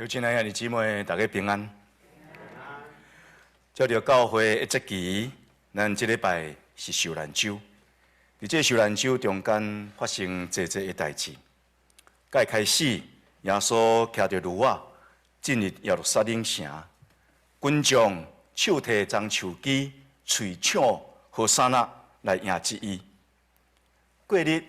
有亲爱的姊妹，大家平安。照着教会的节期，咱这礼拜是受难周。伫这受难周中间发生济的代志。该开始，耶稣骑着驴仔进入耶路撒冷城，群众手提棕树枝、喙唱和散那来迎接伊。过日，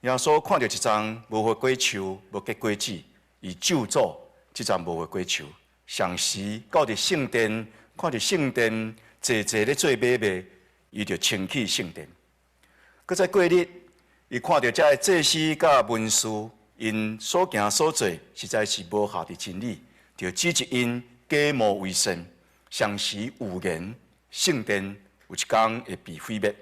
耶稣看到一丛无花果树无结果子，伊咒诅这丛无花果树。上时到伫圣殿，看到圣殿济咧做买卖，伊就清起圣殿。搁再过日，伊看到遮个祭司甲文士，因所行所做实在是无效的真理，就指责因假冒为善，上时有言圣殿有一天会被毁灭。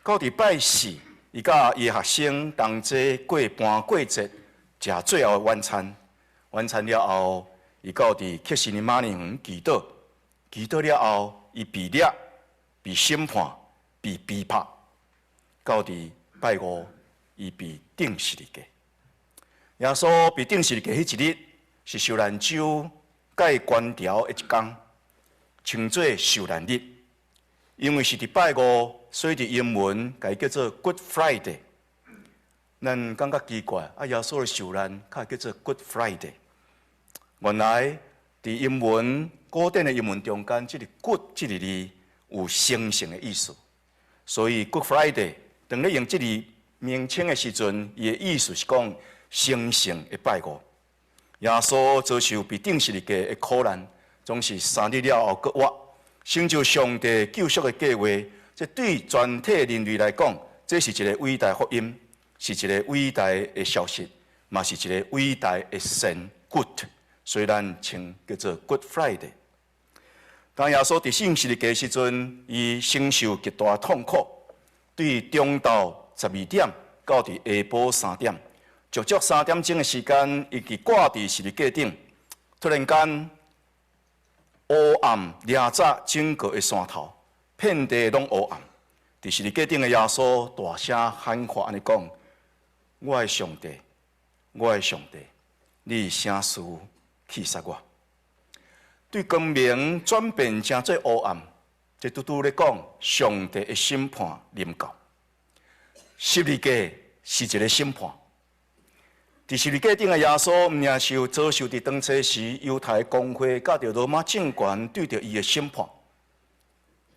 到伫拜四，伊甲伊学生同齐过盘过节，食最后的晚餐。晚餐了后，伊到伫克西尼玛尼园祈祷，祈祷了后，伊被掠、被审判、被逼迫。到伫拜五，伊被钉十字架。耶稣被钉十字架迄一日，是受难周改关条的一天，称作受难日。因为是伫拜五，所以伫英文改叫做 Good Friday。咱感觉奇怪，耶稣的受难，较叫做 Good Friday。原来伫英文古典的英文中间，这个 Good 这个字有生成的意思，所以 Good Friday 当咧用这个名称的时阵，伊的意思是讲生成的拜五。耶稣遭受被钉十字架的苦难，总是3日了后搁活，成就上帝救赎的计划。这对全体人类来讲，这是一个伟大福音，是一个伟大的消息，嘛是一个伟大的神 Good。所以咱称叫做 Good Friday。当耶稣伫钉十字架时阵，伊承受极大痛苦。对中昼12点到伫下晡3点，足足3点钟的时间，伊伫挂伫十字架顶。突然间，黑暗掠走整个的山头，遍地拢黑暗。伫十字架顶的耶稣大声喊话，安尼讲：“我的上帝，我的上帝，你啥事气杀我？”对光明转变成做黑暗，这拄拄咧讲上帝的审判临到。十字架是一个审判。伫十字架顶的耶稣，毋领受遭受伫当初时犹太公会甲着罗马政权对着伊的审判。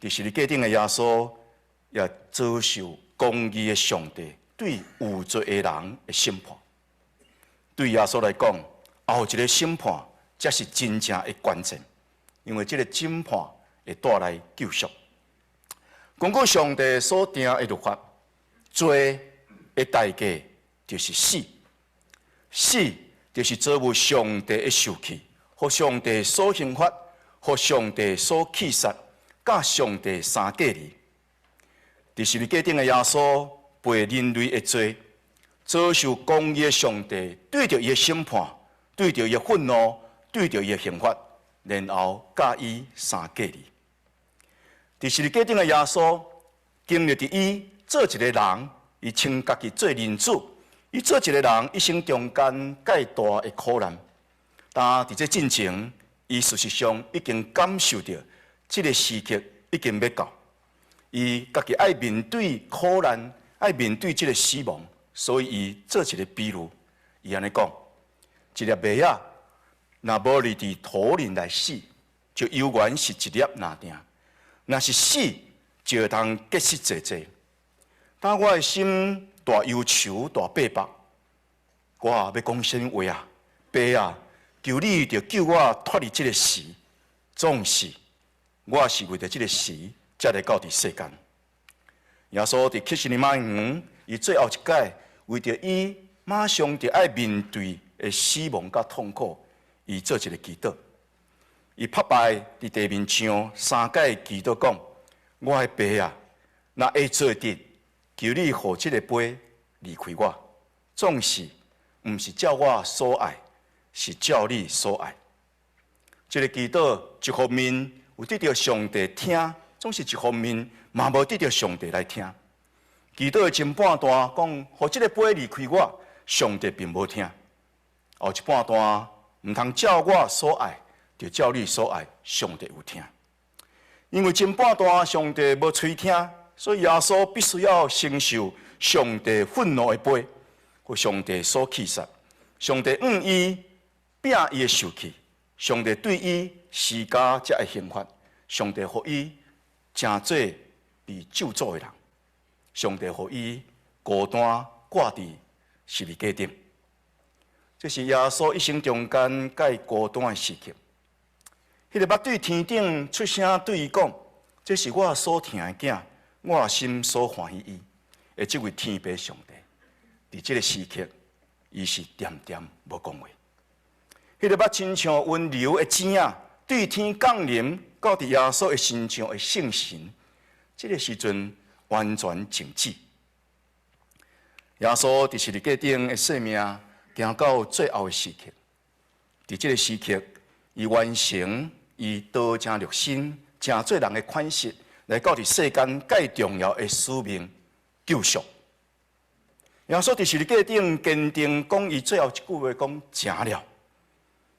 伫十字架顶的耶稣，也遭受公义的上帝对有罪的人的审判。对耶稣来讲，后一个审判才是真正的关键，因为这个审判会带来救赎。根据上帝所定的律法，罪的代价就是死，死就是造物上帝的受气，和上帝所刑罚，和上帝所气杀，甲上帝三隔离。伫十字架顶的耶稣背人类的罪，遭受公义的上帝对着伊的审判，对着伊的愤怒，对着伊的刑罚，然后甲伊三隔离。伫十字架顶的耶稣经历伫伊做一个人，伊称家己做人子，伊做一个人一生中间介大的苦难。但伫这进程，伊事实上已经感受到这个时刻已经要到，伊家己爱面对苦难，爱面对这个死亡，所以伊做一个比喻，伊安尼讲：一粒麦仔，若无你伫土里来死，就犹原是一粒拿定；若是死，就会通结实济济。当我的心大忧愁、大悲迫，我要讲什么话啊？爸啊，求你着救我脱离这个死。总是我是为着这个死才来到伫世间。耶稣伫克西尼玛尼园，伊最后一届为着伊马上就爱面对的死亡甲痛苦，伊做一个祈祷。伊拍败伫地面上3届祈祷讲：“我的爸啊，若会做得，求你互这个杯离开我。总是毋是照我所爱，是照你所爱。”这个祈祷一方面有得到上帝听，总是一方面嘛无得到上帝来听。祈祷的前半段讲，互这个杯离开我，上帝并无听。后一半段唔通照我所爱，就照你所爱。上帝有听，因为前半段上帝无垂听，所以耶稣必须要承受上帝愤怒的杯，和上帝所气杀。上帝伊摒伊的受气，上帝对伊施加这个刑罚，上帝予伊真做被咒诅的人，上帝予伊孤单挂伫十字架顶。这是耶稣一生中间介孤单的时刻。迄个捌对天顶出声对伊讲：“这是我所疼的囝，我心所欢喜伊。”的这位天父上帝，伫这个时刻，伊是点点无讲话。迄个捌亲像温柔的子仔，对天降临到伫耶稣的身上的圣神，这个时阵完全静止。耶稣伫十字架顶的生命行到最后的时刻，伫这个时刻，伊完成伊道成肉身、成做人的款式，来到伫世间介重要的使命救赎。耶稣伫十字架顶坚定讲伊最后一句话，讲成了。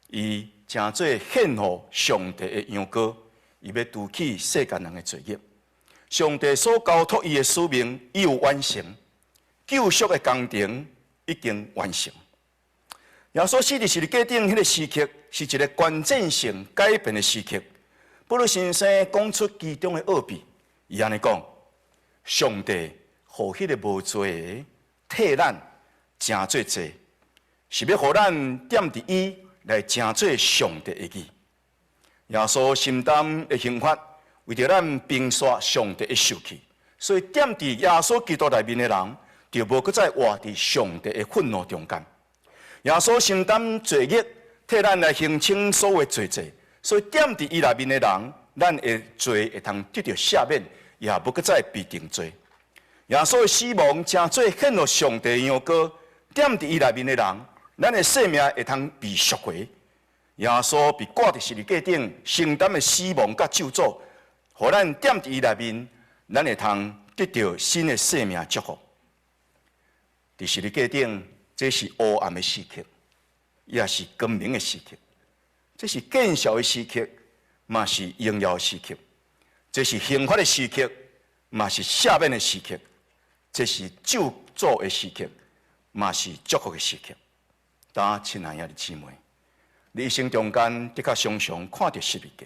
伊成做献予上帝的羊羔，伊要除去世间人的罪孽。上帝所交托伊的使命，伊有完成。救赎的工程已经完成。耶稣死伫十字架顶迄个时刻，是一个关键性改变的时刻。保罗先生讲出其中的奥秘，伊安尼讲：上帝予迄个无罪的替咱成做罪，是要予咱点伫伊来成做上帝的义。耶稣承担的刑罚，为着咱平刷上帝的受气，所以点伫耶稣基督内面的人，就无搁再活伫上帝的愤怒中间。耶稣承担罪孽，替咱来形清所有罪责，所以点伫伊内面的人，咱的罪会通得到赦免，也无搁再被定罪。耶稣的死亡成做献予上帝的羊羔，点伫伊内面的人，咱的生命会通被赎回。耶稣被挂伫十字架顶，承担的死亡甲咒诅，互咱点伫伊内面，咱会通得到新的生命祝福。伫十字架顶，这是黑暗的时刻，也是光明的时刻；这是见效的时刻，嘛是荣耀的时刻；这是刑罚的时刻，嘛是赦免的时刻；这是救助的时刻，嘛是祝福的时刻。当亲爱的姊妹，你一生中间的确常常看到十字架。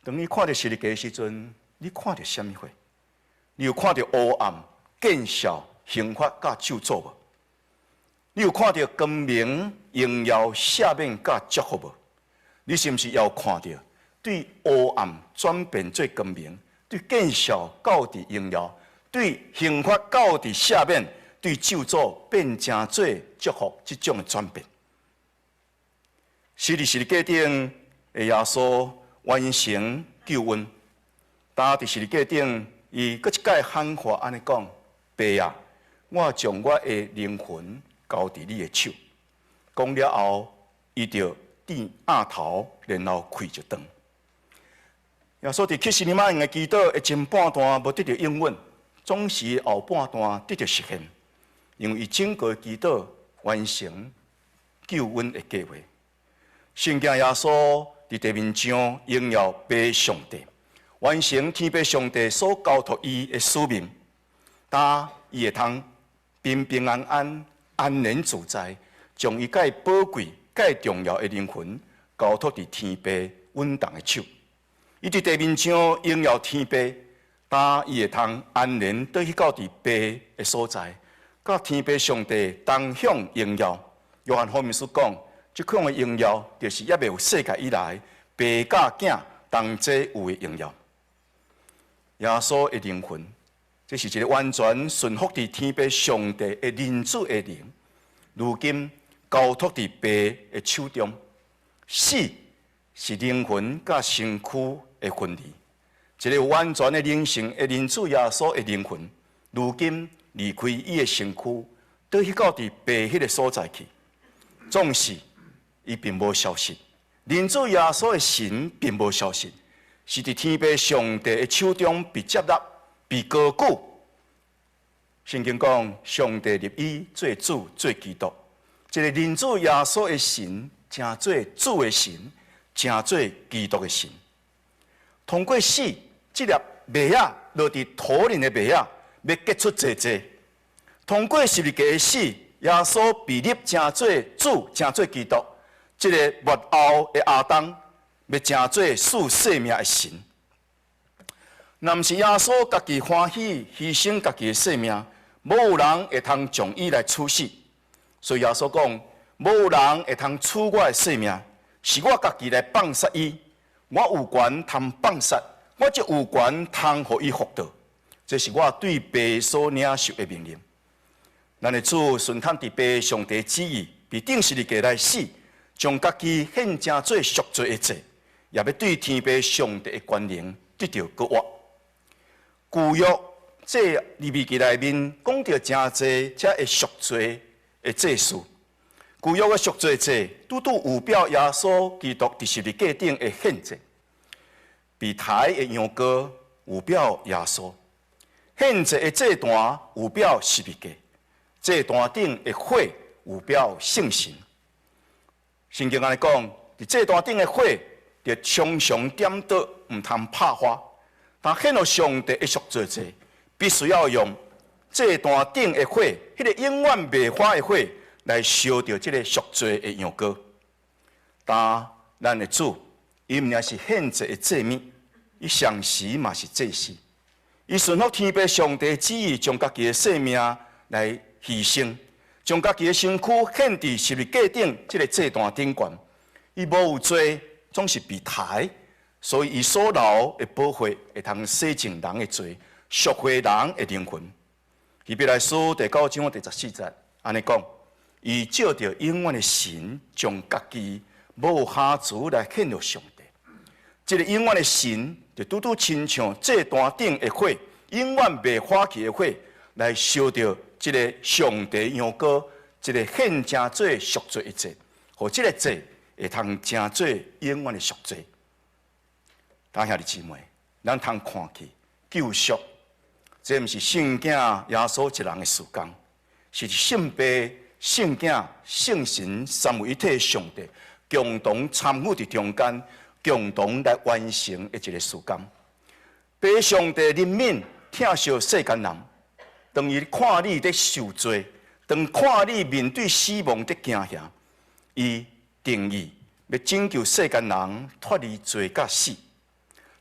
当你看到十字架的时阵，你看到什么货？你有看到黑暗、见效、刑罚甲咒诅无？你有看到光明、荣耀、赦免甲祝福无？你是毋是也有看到对黑暗转变做光明，对见效到伫荣耀，对刑罚到伫赦免，对咒诅变成做祝福这种的转变？死伫十字架顶的耶稣完成救恩，搭伫十字架顶，伊搁一届喊话安尼讲：爸啊，我将我的灵魂交伫你的手。讲了后，伊就点额头，然后开就断。耶稣伫克西尼马营的祈祷的前半段无得到应允，总是后半段得到实现，因为伊整个祈祷完成救恩的计划。圣经耶稣伫地面上荣耀爸上帝，完成天父上帝所交托伊的使命，当伊会通平平安安、安然自在，将伊介宝贵、介重要的灵魂交托伫天父稳当的手。伊伫地面上荣耀天父，当伊会通安然倒去到伫爸的所在，甲天父上帝同享荣耀。约翰福音书讲，这款的荣耀，就是也未有世界以来，爸甲囝同齐有的荣耀。耶稣的灵魂，这是一个完全顺服伫天父上帝的人子的灵，如今交托伫爸的手中。死是灵魂甲身躯的分离，一个完全的灵性的人子耶稣的灵魂，如今离开伊的身躯，倒去到伫爸迄个所在去。总是伊并无消失，人子耶稣的神并无消失，是伫天父上帝的手中被接纳、被高举。圣经讲，上帝立伊做主、做基督，一个人子耶稣的神成做主的神，成做基督的神。通过死，这粒麦仔落伫土里的麦仔，要结出济济。通过十字架的死，耶稣被立成做主，成做基督。这个末后的亚当，要成做赐生命的神。若毋是耶稣家己欢喜牺牲家己的生命，无有人会通将伊来处死。所以耶稣讲，无有人会通处我的生命，是我家己来放杀伊。我有权通放杀，我就有权通互伊复活。这是我对父所领受的命令。咱的主顺坦伫父上帝旨意，被钉十字架来死，将家己献成做赎罪的祭，也要对天父上帝的权能得到国活。旧约这利未记内面讲到真侪才会赎罪的祭事。旧约的赎罪祭，拄拄有表耶稣基督伫十字架顶的献祭。被抬的羊羔有表耶稣，献祭的祭坛有表十字架，祭坛顶的火有表圣神。圣经安尼讲，伫祭坛顶的火，着常常点倒，毋通拍花。但献予上帝的赎罪祭，必须要用祭坛顶的火，迄个永远袂花的火，来烧掉这个赎罪的羊羔。但咱的主，伊毋仅是献祭的祭物，伊上时嘛是祭司。伊顺服天父上帝旨意，将家己的生命来牺牲，将家己的身躯献伫十字架顶这个祭坛顶悬。伊无有罪，总是被抬。所以，伊所流的宝血会通洗净人的罪，赎回人的灵魂。希伯来书第9章第14节，安尼讲：伊照着永远的神，将家己无瑕疵来献予上帝。这个永远的神，就拄拄亲像祭坛顶的火，永远袂化去的火，来烧掉这个上帝羊羔，这个献成做赎罪的祭，和这个祭会通成做永远的赎罪。弟兄姊妹，咱通看去救赎，这毋是圣经耶稣一人的事工，是圣父、圣子、圣神三位一体的上帝共同参与伫中间，共同来完成的一个事工。父上帝怜悯疼惜世间人，当伊看你在受罪，当看你面对死亡在惊吓，伊定义要拯救世间人脱离罪甲死。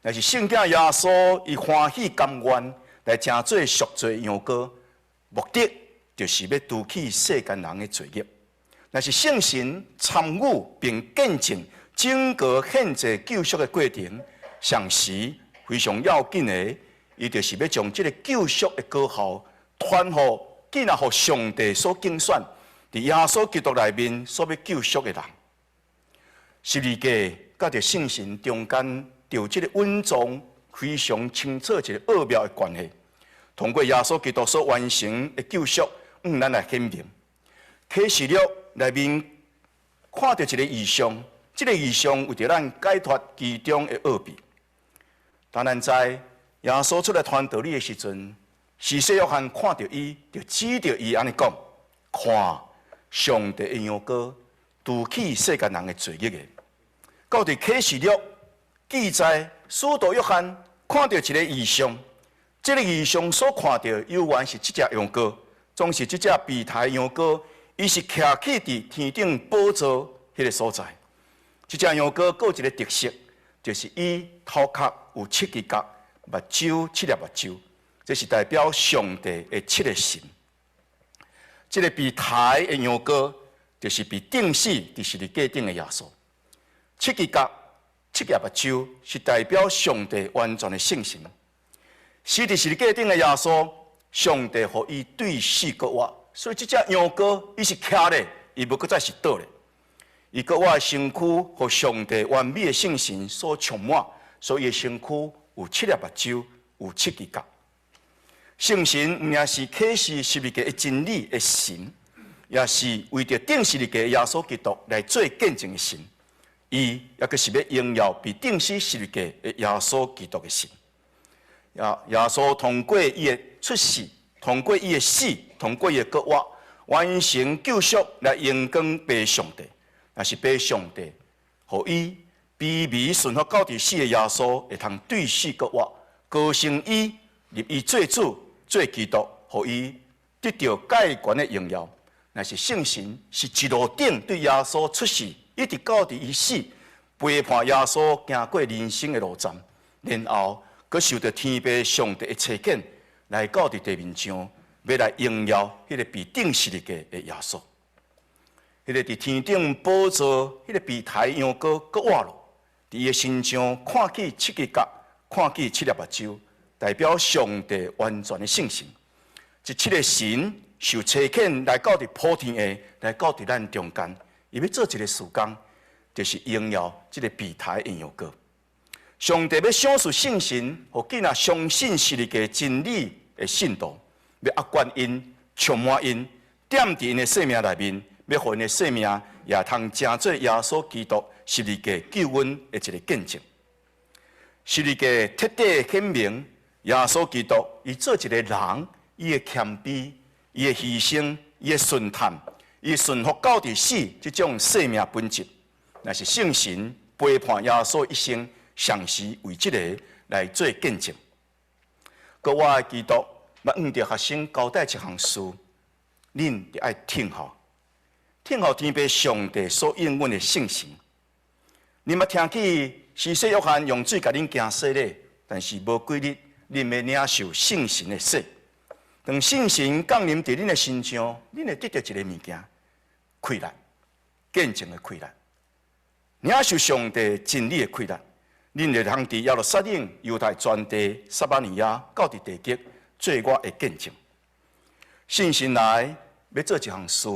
但是圣子耶稣，伊欢喜甘愿来成做赎罪羊羔，目的就是要除去世间人的罪孽。但是圣神参与并见证整个献祭救赎的过程，上时非常要紧的，伊就是要将这个救赎的果效传予紧啊，互上帝所竞选伫耶稣基督内面所要救赎的人。十字架甲着圣神中间。就这个稳重非常清楚一个奥妙的关系，通过耶稣基督所完成的救赎，咱来显明。启示录内面看到一个异象，这个异象为着咱解脱其中的奥秘。当咱知耶稣出来传道理的时阵，施洗约翰看到伊，就指着伊安尼讲：看上帝的羊羔，除去世间人的罪孽的。到伫启示录。记载，使徒约翰看到一个异象，这个异象所看到，有原是这只羊羔，总是这只被抬羊羔，伊是徛起伫天顶宝座迄个所在。这只羊羔有一个特色，就是伊头壳有7个角，目睭7粒目睭，这是代表上帝的7个神。这个被抬的羊羔，就是被钉死伫十字架顶的耶稣。7个角。7粒目睭是代表上帝完全的圣神，死伫十字架顶的耶稣，上帝予伊对死国活，所以这只羊羔伊是徛咧，伊无搁再是倒咧，伊国活的身躯互上帝完美的圣神所充满，所以伊身躯有7粒目睭，有7个角。圣神毋仅是启示十字架的真理的神，也是为着钉十字架耶稣基督来做见证的神。伊也阁是要荣耀被钉死十字架的耶稣基督的神。耶稣通过伊的出世，通过伊的死，通过伊的国活，完成救赎来荣光父上帝。也是被上帝，互伊卑微顺服到底死的耶稣，会通对死搁活，高升伊入伊做主做基督，互伊得到介悬的荣耀。若是圣神是一路顶对耶稣出世，一直到底伊死，陪伴耶稣行过人生的路站，然后佮受到天父上帝的差遣，来到地面上，要来荣耀迄个被钉十字架的耶稣。迄个伫天顶宝座，迄个被抬羊羔搁活咯，伫伊的身上看起七个角，看起七粒目睭，代表上帝完全的圣神。这七个神受差遣来到伫普天下，来到伫咱中间，伊要做一个事工，就是荣耀这个被抬的羊羔。上帝要赏赐圣神，互囡仔相信十字架真理的信徒，要压管因、充满因，点伫因的生命内面。要互因的生命也通成做耶稣基督十字架救恩的一个见证。十字架彻底显明耶稣基督，伊做一个人，伊的谦卑，伊的牺牲，伊的顺探，伊顺服到底死这种生命本质，那是圣神陪伴耶稣一生，常时为这个来做见证。搁我的基督要按照学生交代一项事，恁得爱听候。听候天父上帝所应允的圣神，你捌听起施洗约翰用水甲恁行洗礼，但是无几日，恁要领受圣神的洗。当圣神降临伫恁的身上，恁会得到一个物件，快乐，见证的快乐，领受上帝真理的快乐。恁就通伫耶路撒冷、犹太全地、撒玛利亚到伫地极，做我的见证。圣神来要做一项事。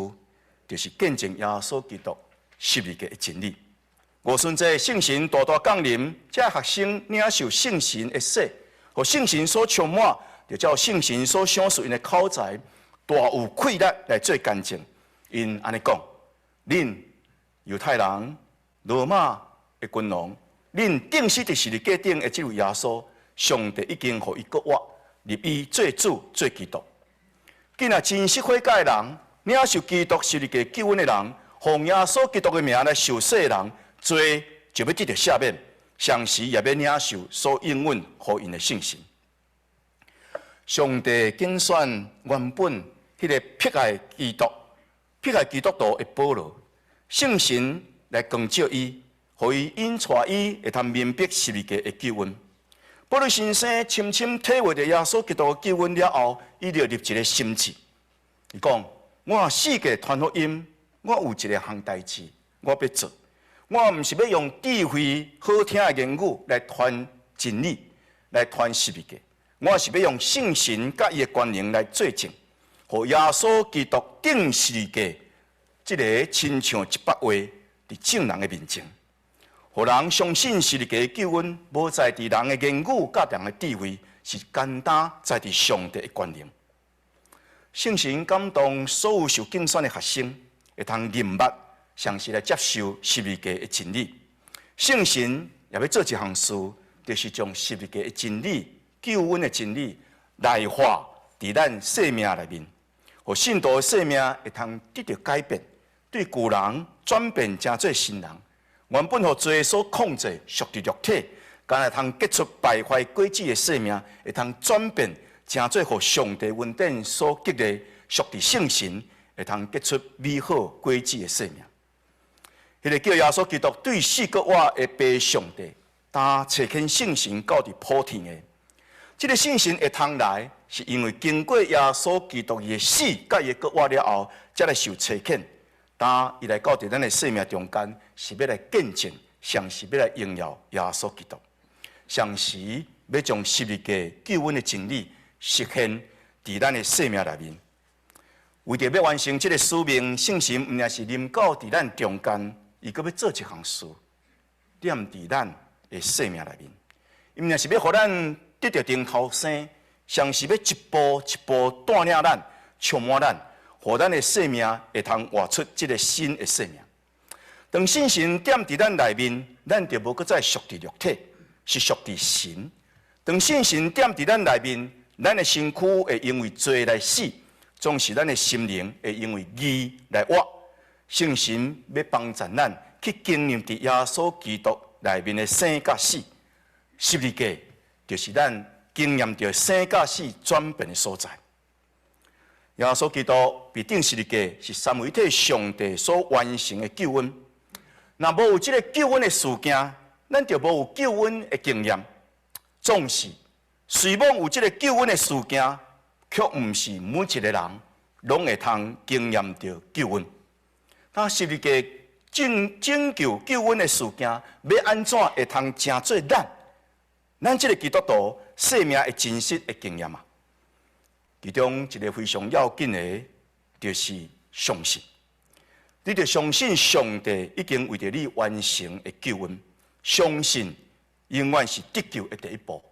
就是见证耶稣基督十字架的真理。五旬节圣神大大降临，这学生领受圣神的洗，和圣神所充满，就照圣神所赏赐因的口才，大有气力来做见证。因安尼讲：恁犹太人、罗马的君王，恁钉死伫十字架顶的这位耶稣，上帝已经互伊搁活，立伊做主做基督。既然真实悔改的人。领受基督十字架救恩的人，奉耶稣基督的名来受洗的人，罪就要得到赦免，同时也要领受所应允互因的圣神。上帝拣选原本迄个迫害基督徒的保罗，圣神来光照伊，互伊引带伊会通明白十字架的救恩。保罗先生深深体会到耶稣基督的救恩了后，伊就立一个心志，伊讲。我世界传福音，我有一个项代志，我要做。我毋是要用智慧、好听的言语来传真理，来传十字架。我是要用圣神甲伊的权能来做证，互耶稣基督钉十字架，这个亲像100话伫众人的面前，互人相信十字架的救恩，无在伫人的言语甲人的智慧，是简单在伫上帝的权能。圣神感动所有受竞选的学生，会通认捌，详细来接受十字架的真理。圣神也要做一项事，就是将十字架的真理、救恩的真理内化伫咱生命内面，互信徒的生命会通得到改变，对旧人转变成做新人。原本互罪所控制、属伫肉体，敢会通结出败坏诡计的生命，会通转变。成做互上帝恩典所激励，属伫圣神，会通结出美好果子的生命。迄个叫耶稣基督对死搁活的爸上帝，他差遣圣神到伫普天的。这个圣神会通来，是因为经过耶稣基督伊的死，甲伊搁活了后，才来受差遣。他伊来到伫咱的生命中间，是要来见证，常时要来荣耀耶稣基督，常时要将十字架救恩的真理。实现伫咱的生命内面，为着要完成这个使命，圣神毋但是临到伫咱中间，伊阁要做一项事，踮伫咱的生命内面。伊毋但是要互咱得到顶头生，常时要一步一步带领咱、充满咱，互咱的生命会通活出这个新的生命。当圣神踮伫咱内面，咱就无搁再属伫肉体，是属伫神。当圣神踮伫咱内面，咱的身躯会因为罪来死，总是咱的心灵会因为义来活。圣神要帮助咱去经验伫耶稣基督内面的生甲死。十字架就是咱经验到生甲死转变的所在。耶稣基督被钉十字架是三位一体上帝所完成的救恩。若无有这个救恩的事件，咱就无有救恩的经验。总是虽望有这个救恩的事件，却毋是每一个人拢会通经验到救恩。当十字架拯救救恩的事件，要安怎会通成做咱这个基督徒生命的真实的经验啊？其中一个非常要紧的，就是相信。你着相信上帝已经为着你完成的救恩，相信永远是得救的第一步。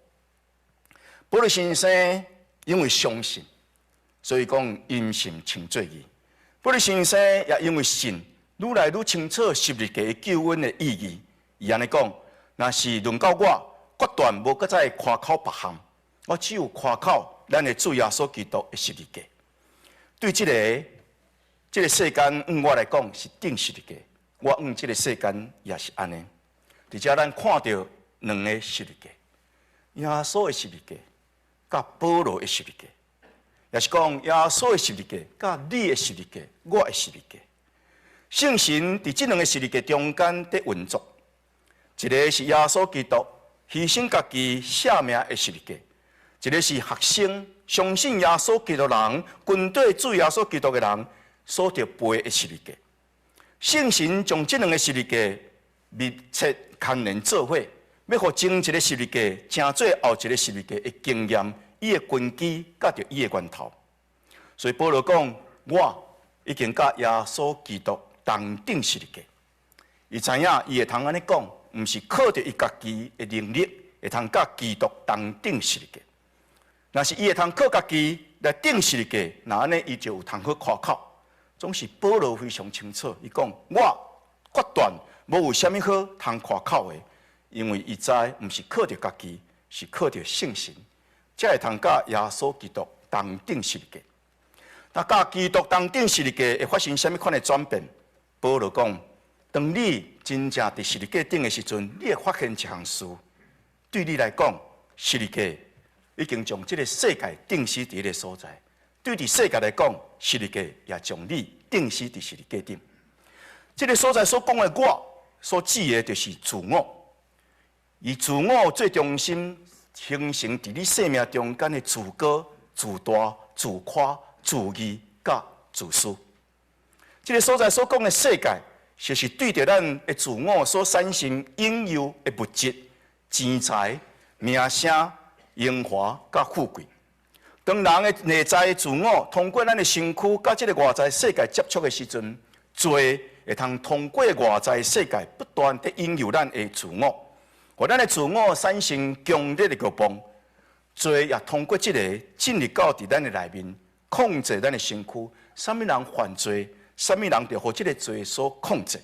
保罗先生因为相信，所以讲因信称罪义。保罗先生也因为信，愈来愈清楚十字架救恩的意义。伊安尼讲，若是轮到我，决断无搁再夸口别项，我只有夸口咱的主耶稣基督的十字架。对这个世间，我来讲是钉十字架，我这个世间也是安尼。而且咱看到两个十字架，耶稣的十字架，甲保罗的十字架，也是讲耶稣的十字架，甲你的十字架，我的十字架。圣神伫这两个十字架中间在运作，一个是耶稣基督牺牲家己舍命的十字架，一个是学生相信耶稣基督人、军队主耶稣基督的人所着背的十字架。圣神将这两个十字架密切牵连做伙，要互前一个十字架成做后一个十字架的经验，伊的根基甲着伊的源头。所以保罗讲，我已经甲耶稣基督同顶十字架。伊知影，伊会通安尼讲，毋是靠着伊家己的能力，会通甲基督同顶十字架。若是伊会通靠家己来顶十字架，那安尼伊就有通好夸口。总是保罗非常清楚，伊讲我决断无有啥物好通夸口的，因为伊知毋是靠着家己，是靠着圣神，才会通甲耶稣基督同顶十字架。那甲基督同顶十字架会发生啥物款的转变？保罗讲，当你真正伫十字架顶的时阵，你会发现一项事，对你来讲，十字架已经将这个世界定死伫个所在；对伫世界来讲，十字架也将你定死伫十字架顶。这个所在所讲的我，所指的就是自我，以自我最中心形成伫你生命中间的自高、自大、自夸、自义、甲自私。这个所在所讲的世界，就是对着咱的自我所产生应有的物质、钱财、名声、荣华、甲富贵。当人的内在自我通过咱的身躯甲这个外在世界接触的时阵，罪会通通过外在世界不断地引诱咱的自我，互咱的自我产生强烈的欲望。罪也通过这个进入到伫咱的内面，控制咱的身躯。什么人犯罪，什么人就互这个罪所控制。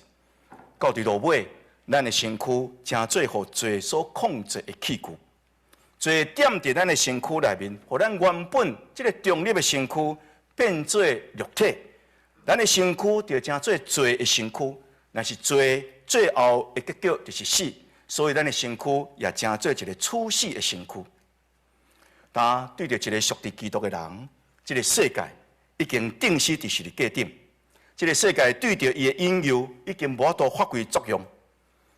到伫落尾，咱的身躯成做互罪所控制的器具。罪点伫咱的身躯内面，互咱原本这个中立的身躯变做肉体。咱的身躯就成做罪的身躯，若是罪最后的结局就是死，所以咱的身躯也成做一个处死的身躯。但对着一个属于基督的人，这个世界已经定死伫十字架顶，这个世界对着伊的引诱已经无法度发挥作用。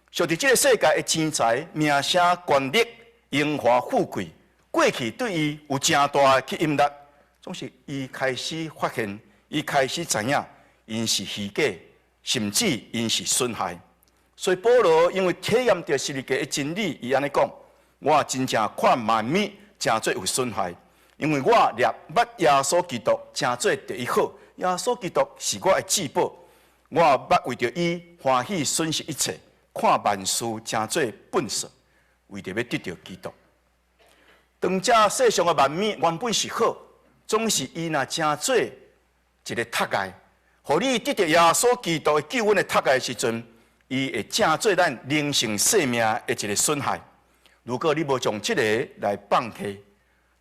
属于这个世界的钱财、名声、权力、荣华富贵，过去对伊有正大的吸引力，总是伊开始发现。伊开始知影，因是虚假，甚至因是损害。所以保罗因为体验到十字架的真理，伊安尼讲：我真正看万物真做有损害，因为我立捌耶稣基督真做第一好。耶稣基督是我的至宝，我捌为着伊欢喜损失一切，看万事真做粪扫，为着要得到基督。当这世上的万物原本是好，总是伊若真做一个拓界，互你得到耶稣基督的救恩的拓界的时阵，伊会正做咱灵性生命的一个损害。如果你无将这个来放弃，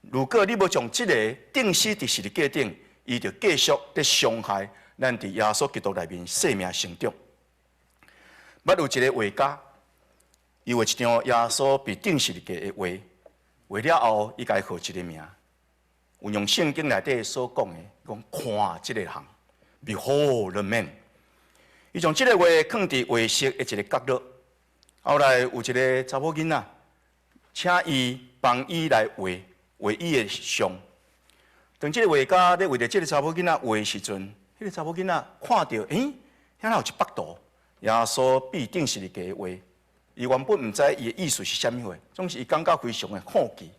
如果你无将这个钉死伫十字架顶，伊就继续在伤害咱伫耶稣基督内面生命成长。捌有一个画家，伊画一张耶稣被钉十字架的画，画了后，伊家号一个名，有用圣经内底所讲的，讲看即个人 ，Behold the man。伊将即个画放伫画室的一个角落，后来有一个查某囡仔，请伊帮伊来画伊的像。当即个画家咧为着即个查某囡仔画的时阵，迄个查某囡仔看到，遐哪有一幅图，耶稣被钉十字架的画。伊原本毋知伊的意思是啥物话，总是伊感觉非常的好奇。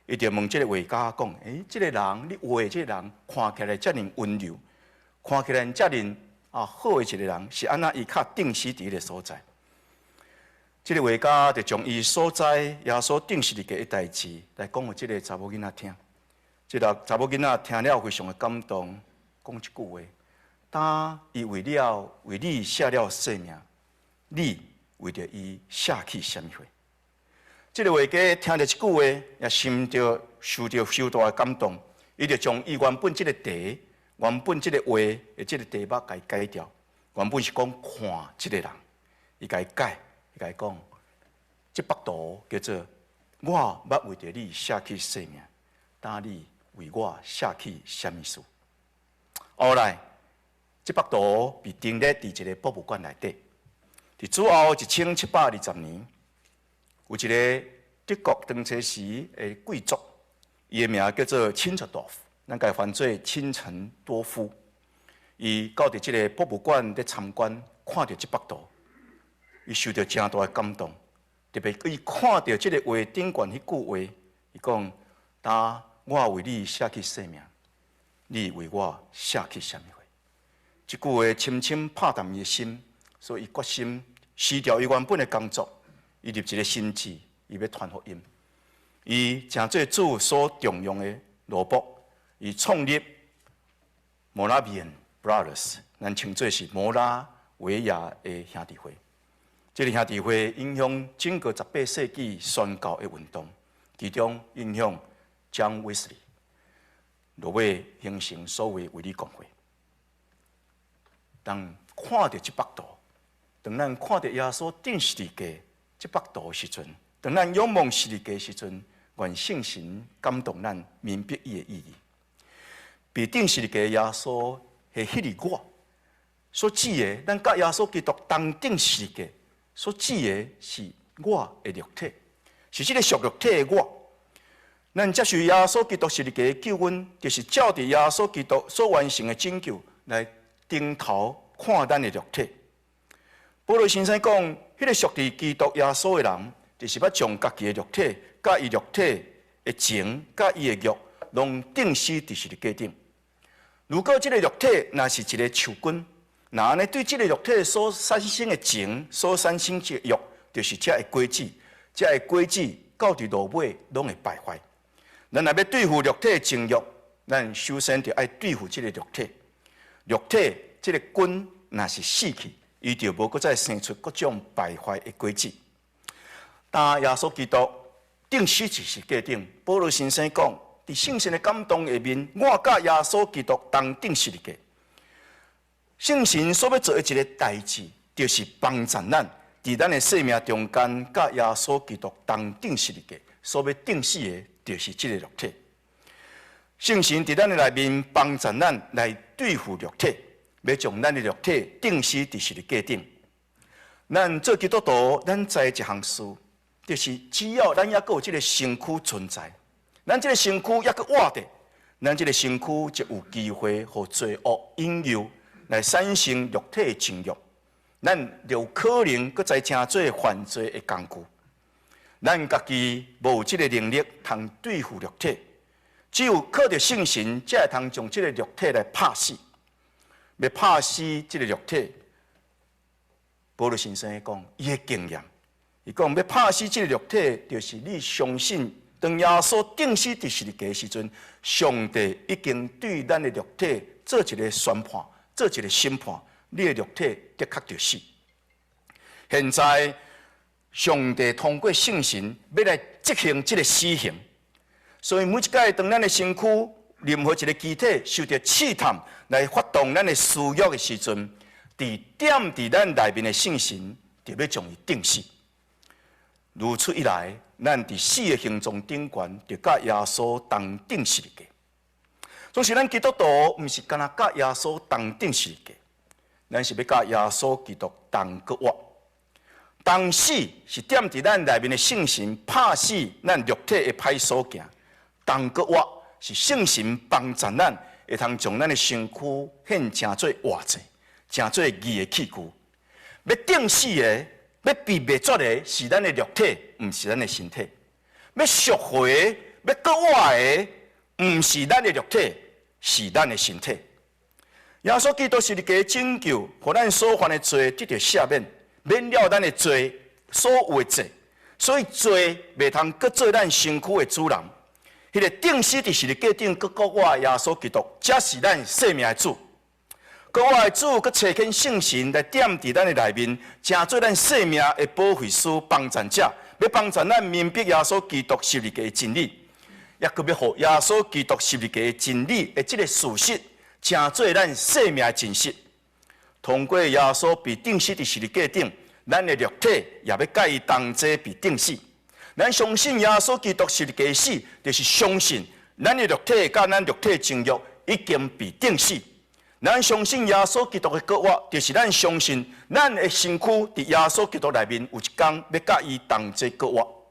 伊就问即个画家讲：即个人，你画的即个人看起来遮尔温柔，看起来遮尔好的一个人，是安那伊较定死伫迄个所在？即个画家就将伊所在耶稣钉十字架的代志来讲互即个查某囡仔听。即个查某囡仔听了非常的感动，讲一句话：当伊为你写了生命，你为着伊写去啥物货？即个画家听着即句话，也心着受大的感动，伊就将伊原本即个题、原本即个画的即个题目甲伊改掉。原本是讲看即个人，伊甲伊改，伊甲伊讲，即幅图叫做我捌为着你写去生命，当你为我写去啥物事？后来，即幅图被陈列伫一个博物馆内底。伫主后1720年，有一个德国当初时的贵族，伊的名叫做钦察多夫，咱家翻做钦陈多夫。伊到伫即个博物馆咧参观，看到即幅图，伊受到真大的感动。特别伊看到即个画顶悬迄句话，伊讲：当我为你写去生命，你为我写去啥物话？即句话深深拍动伊的心。所以，伊决心辞掉伊原本的工作，伊立一个心志，伊要传福音。伊诚做主所重用的罗卜，伊创立摩拉维安 Brothers， 咱称作是摩拉维亚的兄弟会。这个兄弟会影响整个18世纪宣教的运动，其中影响John Wesley， 落尾形成所谓卫理公会。当看到这幅图，当咱看到耶稣钉十字架这幅图的时阵，当咱仰望十字架的时阵，愿圣神感动咱明白伊的意义。被钉十字架的耶稣是迄个我所指的，咱甲耶稣基督同钉十字架所指的是我的肉体，是这个属肉体的我。咱接受耶稣基督十字架的救恩，就是照着耶稣基督所完成的拯救来顶头看咱的肉体。保罗先生讲，迄个属伫基督耶稣的人，就是要将家己的肉体、甲伊肉体的情、甲伊的欲，拢钉死伫十字架顶。如果这个肉体若是一个树根，那安尼对这个肉体所产生的情、所产生的欲，就是这个果子，这个果子到伫落尾拢会败坏。咱若要对付肉体的情欲，咱首先就爱对付这个肉体。肉体这个根若是死去，伊就无搁再生出各种败坏的果子。当耶稣基督钉死在十字架顶，保罗先生讲，伫圣神的感动下面，我甲耶稣基督同钉十字架。圣神所要做的一个代志，就是帮助咱伫咱的生命中间，甲耶稣基督同钉十字架。所要钉死的，就是这个肉体。圣神伫咱的内面帮助咱来对付肉体，要将咱的肉体钉死伫十字架顶。咱做基督徒，咱知一项事，就是只要咱还有这个身躯存在，咱这个身躯还佫活着，咱这个身躯就有机会互罪恶引诱来产生肉体的情欲，咱就有可能佫再成做犯罪的工具。咱家己无这个能力通对付肉体。只有靠着圣神，才会通将这个肉体来拍死。要拍死这个肉体，保罗先生讲，伊的经验，伊讲要拍死这个肉体，就是你相信，当耶稣钉死伫十字架的时阵，上帝已经对咱的肉体做一个宣判，做一个审判，你的肉体的确就死。现在，上帝通过圣神要来执行这个死刑。所以每一届当咱的身躯任何一个机体受到试探来发动咱的私欲的时阵，伫咱内面的圣神，就要将伊定死。如此一来，咱伫死的形状顶悬，就甲耶稣同定十字架。总是咱基督徒，毋是干那甲耶稣同定十字架，咱是要甲耶稣基督同搁活。同死是点伫咱内面的圣神拍死咱肉体的歹所行，同搁活是圣神帮助咱，会通将咱的身躯献成做活祭，成做义的器具。要定死的，要被灭绝的，是咱的肉体，毋是咱的身体；要赎回的，要搁活的，毋是咱的肉体，是咱的身体。耶稣基督是一个拯救，互咱所犯的罪得到赦免，免了咱的罪所有的罪，所以罪袂通搁做咱身躯的主人。迄个定死伫十字架顶，搁国我耶稣基督，才是咱生命的主。国我的主，搁找见圣神来点伫咱的内面，成做咱生命的保惠师、帮助者，要帮助咱明白耶稣基督十字架的真理，也搁要互耶稣基督十字架的真理的这个事实，成做咱生命的真实。通过耶稣被钉死伫十字架顶，咱的肉体也要甲伊同齐被钉死。咱相信耶稣基督十字架死，就是相信咱的肉体甲咱肉体情欲已经被钉死。咱相信耶稣基督的国活，就是咱相信咱的身躯伫耶稣基督内面有一天要甲伊同齐国活。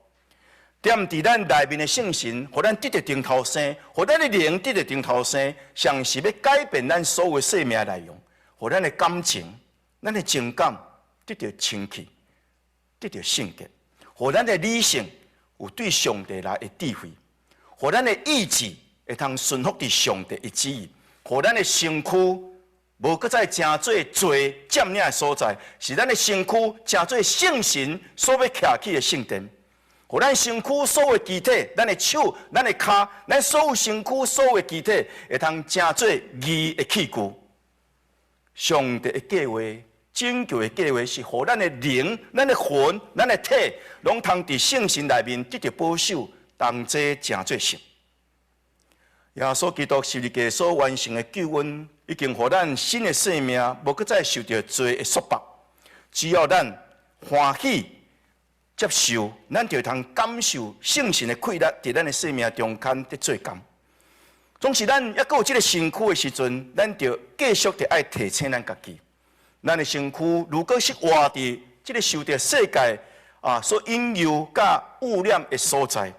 点伫咱内面的圣神，互咱得到顶头生，互咱的灵得到顶头生，像是要改变咱所有生命的内容，互咱的感情、咱的情感得到清气，得到圣洁。互咱的理性有对上帝来的智慧，互咱的意志会通顺服伫上帝的旨意，互咱的身躯无搁再成做罪占领的所在，是咱的身躯成做圣神所要徛起的圣殿。互咱身躯所有机体，咱的手、咱的骹、咱所有身躯所有机体，会通成做义的器具。上帝的计划。拯救的计划是，互咱的灵、咱的魂、咱的体，拢通伫圣神内面得到保守，同齐成做圣。耶稣基督十字架所完成的救恩，已经互咱新的生命无搁再受到罪的束缚。只要咱欢喜接受，咱就通感受圣神的快乐，伫咱的生命中间得做工。总是咱抑搁有这个身躯的时阵，咱就继续地爱提醒咱家己。咱的身躯如果是活伫这个受到世界所引诱甲污染的所在，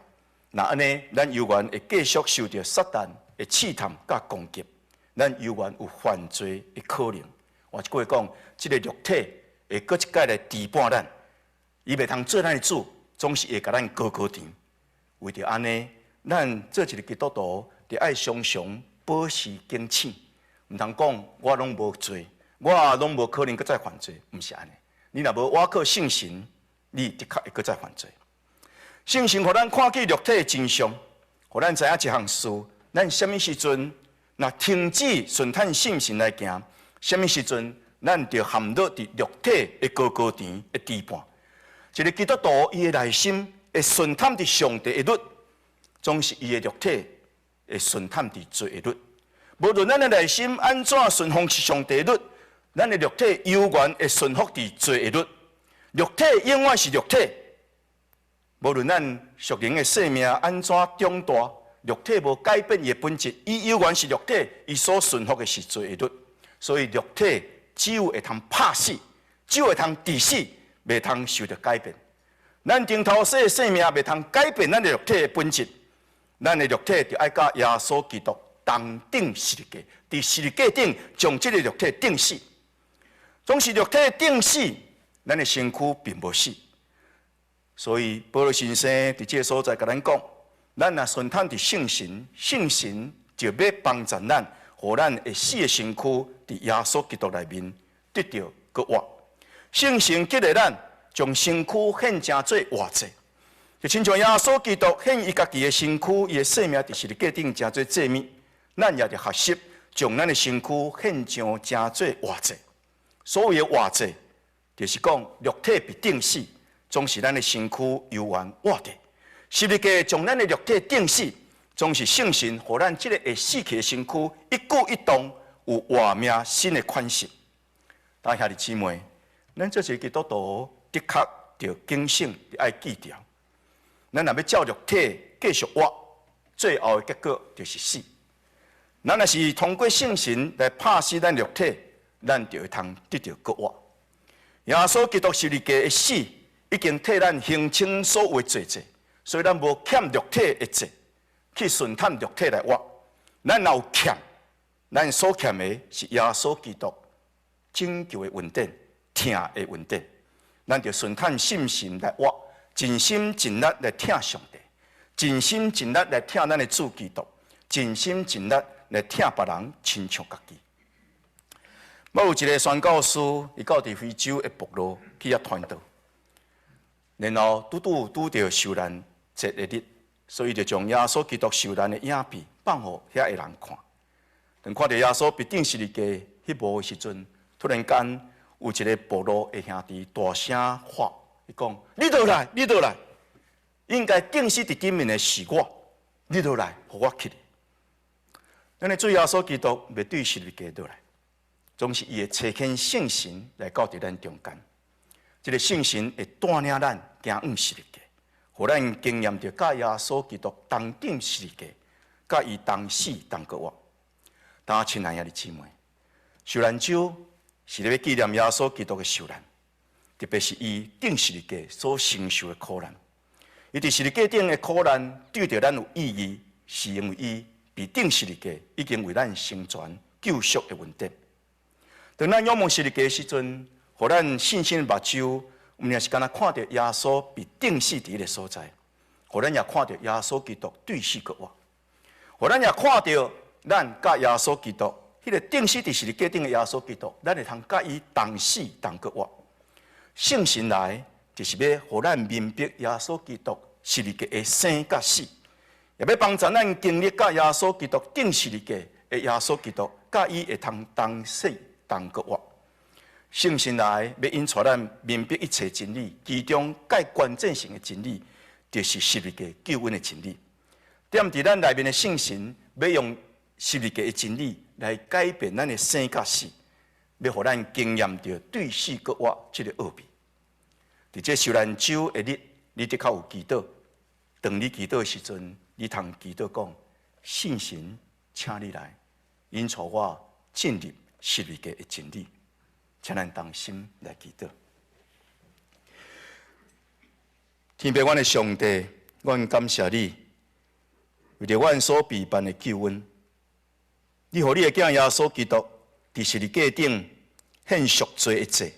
那安尼，咱犹原会继续受到撒旦的试探甲攻击，咱犹原有犯罪的可能。换一句话讲，这个肉体会搁一摆来羁绊咱，伊袂通做咱的主，总是会甲咱高高甜。为着安尼，咱做一个基督徒，就爱常常保持警醒，毋通讲我拢无罪。我拢无可能搁再犯罪，毋是安尼。你若无倚靠圣神，你的确会搁再犯罪。圣神互咱看见肉体的真相，互咱知影一项事：咱什么时阵若停止顺探圣神来行，什么时阵咱就陷入伫肉体的高高甜的羁绊。一个基督徒，伊的内心会顺探伫上帝的律，总是伊的肉体会顺探伫罪的律。无论咱的内心安怎顺从上帝的律，咱的肉体永远会顺服伫罪的律，肉体永远是肉体。无论咱属灵的生命安怎长大，肉体无改变伊的本质，伊永远是肉体，伊所顺服的是罪的律。所以肉体只有会通拍死，只有会通治死，袂通受到改变。咱顶头世的生命袂通改变咱的肉体的本质，咱的肉体就爱甲耶稣基督同钉十字架，伫十字架顶将这个肉体钉死。总是肉体钉死，咱的身躯并无死。所以保罗先生伫这个所在甲咱讲，咱若顺探伫圣神，圣神就要帮助咱，互咱会死的身躯伫耶稣基督内面得到搁活。圣神激励咱将身躯献成做活祭，就亲像耶稣基督献伊家己的身躯、伊的生命伫十字架顶成做祭物，咱也着学习将咱的身躯献上成做活祭。所谓的活祭，就是讲肉体被钉死，总是咱的身躯犹原活着。十字架将咱的肉体钉死，总是圣神，互咱这个会死去的身躯一举一动有活命新的款式。但兄弟姊妹，咱这些基督徒的确要警醒，要记住，咱若要照肉体继续活，最后的结果就是死。咱若是通过圣神来拍死咱肉体，咱就会通得到国活。耶稣基督十字架的死，已经替咱形清所有的罪责，所以咱无欠肉体的罪，去顺探肉体来活。咱若有欠，咱所欠的是耶稣基督拯救的恩典、听的恩典。咱就顺探信心来活，尽心尽力来听上帝，尽心尽力来听咱的主基督，尽心尽力来听别人亲像家己。我有一个宣教师，伊到伫非洲的部落去遐传道，然后拄着受难节的日，所以就将耶稣基督受难的影片放互遐个人看。当看到耶稣被钉十字架迄幕的时阵，突然间有一个部落的兄弟大声喊，伊讲：“你倒来，你倒来！应该钉死伫顶面的是我，你倒来，互我起来。”咱的主耶稣基督袂对十字架倒来。总是伊会差遣圣神来到伫咱中间，这个圣神会带领咱行往十字架，互咱经验着甲耶稣基督同顶十字架，甲伊同死同过活。当亲爱的姊妹，受难周是咧要纪念耶稣基督的受难，特别是伊顶十字架所承受的苦难。伊伫十字架顶的苦难对着咱有意义，是因为伊被顶十字架已经为咱成全救赎的恩典。当咱仰望十字架的时阵，互咱信心的目睭，毋仅是干那看到耶稣被钉死伫个所在，互咱也看到耶稣基督对死过活，互咱也看到咱甲耶稣基督迄个钉死伫十字架顶的耶稣基督，咱会通甲伊同死同过活。圣神来就是要互咱明白耶稣基督十字架的生甲死，也要帮助咱经历甲耶稣基督钉十字架的耶稣基督，甲伊会通同死同过活。圣神来要引带咱明白一切真理，其中介关键性的真理，就是十字架救恩的真理。踮伫咱内面的圣神，要用十字架的真理来改变咱的生甲死，要互咱经验到对死过活这个奥秘。伫这受难周的日，你的确有祈祷。当你祈祷的时阵，你通祈祷讲：圣神，请你来，引带我进入十字架的真理。请咱同心来祈祷。天父，阮的上帝，阮感谢你，为着阮所备办的救恩。你互你的囝耶稣基督伫十字架顶献赎罪的祭，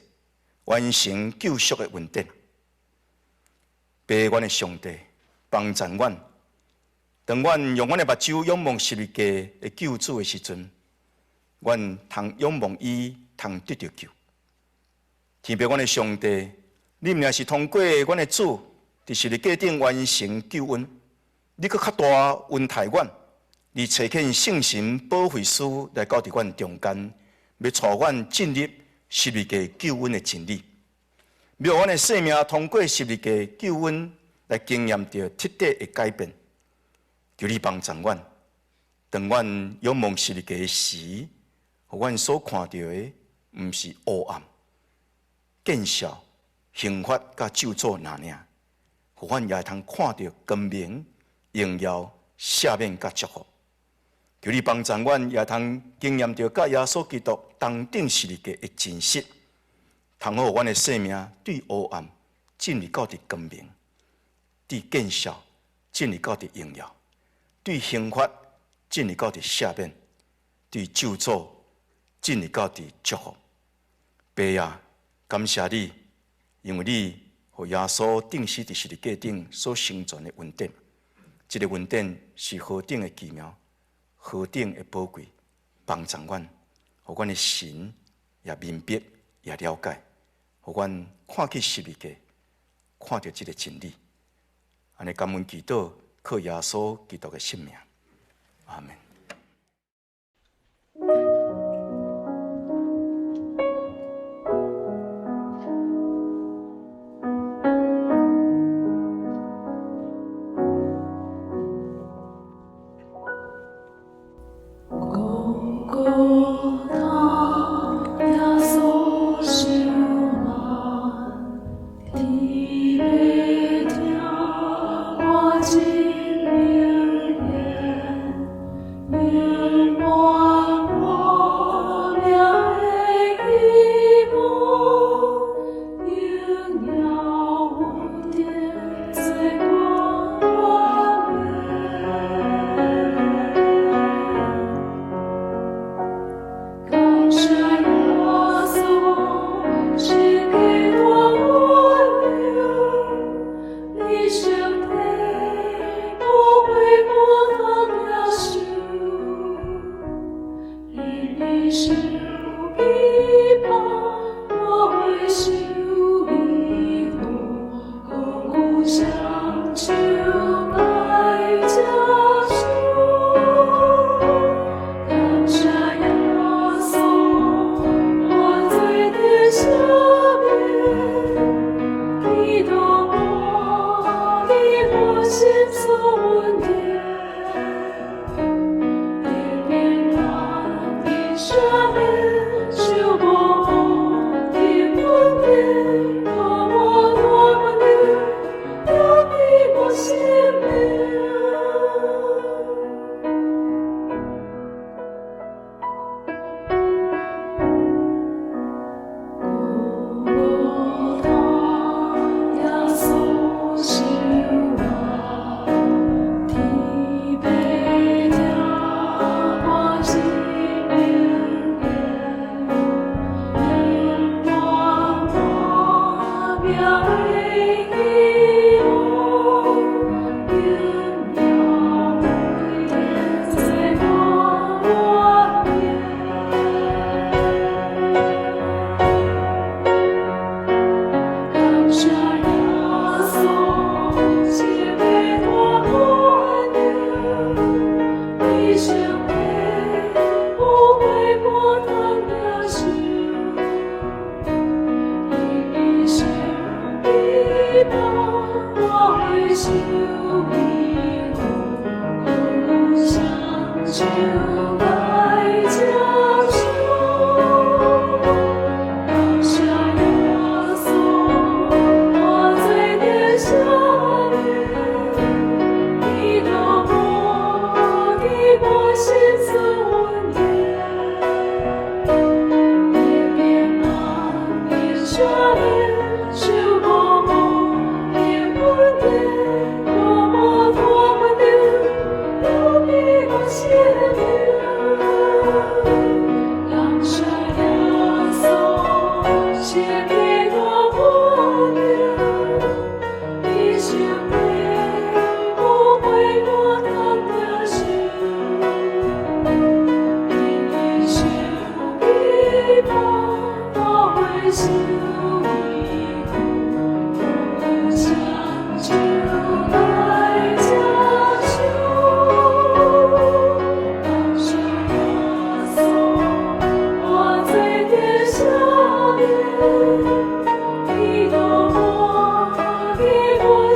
完成救赎的恩典。爸，阮的上帝，帮助阮，当阮用阮的目睭仰望十字架的救主的时阵，阮通仰望伊，通得到救。天父，阮的上帝，你毋也是通过阮的主伫十字架顶完成救恩，你搁较大恩待阮，你差遣圣神保惠师来到伫阮中间，要带阮进入十字架救恩的真理，要阮的生命通过十字架救恩来经验到彻底的改变。求你帮助阮，当阮仰望十字架时，互阮所看到的毋是黑暗、见笑、刑罚甲咒诅那尔，互阮也会通看到光明、荣耀、赦免甲祝福。求你帮助阮，也通经验到甲耶稣基督同顶十字架的真实，通好阮的生命对黑暗进入到伫光明，对见笑进入到伫荣耀，对刑罚进入到伫赦免，对咒诅进入到伫祝福。爸啊，感谢你，因为你互耶稣钉死伫十字架顶所成全的恩典，这个恩典是何等的奇妙，何等的宝贵，帮助阮，互阮的神也明白也了解，互阮看起十字架，看到这个真理。安尼感恩祈祷，靠耶稣基督的性命，阿门。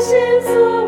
心所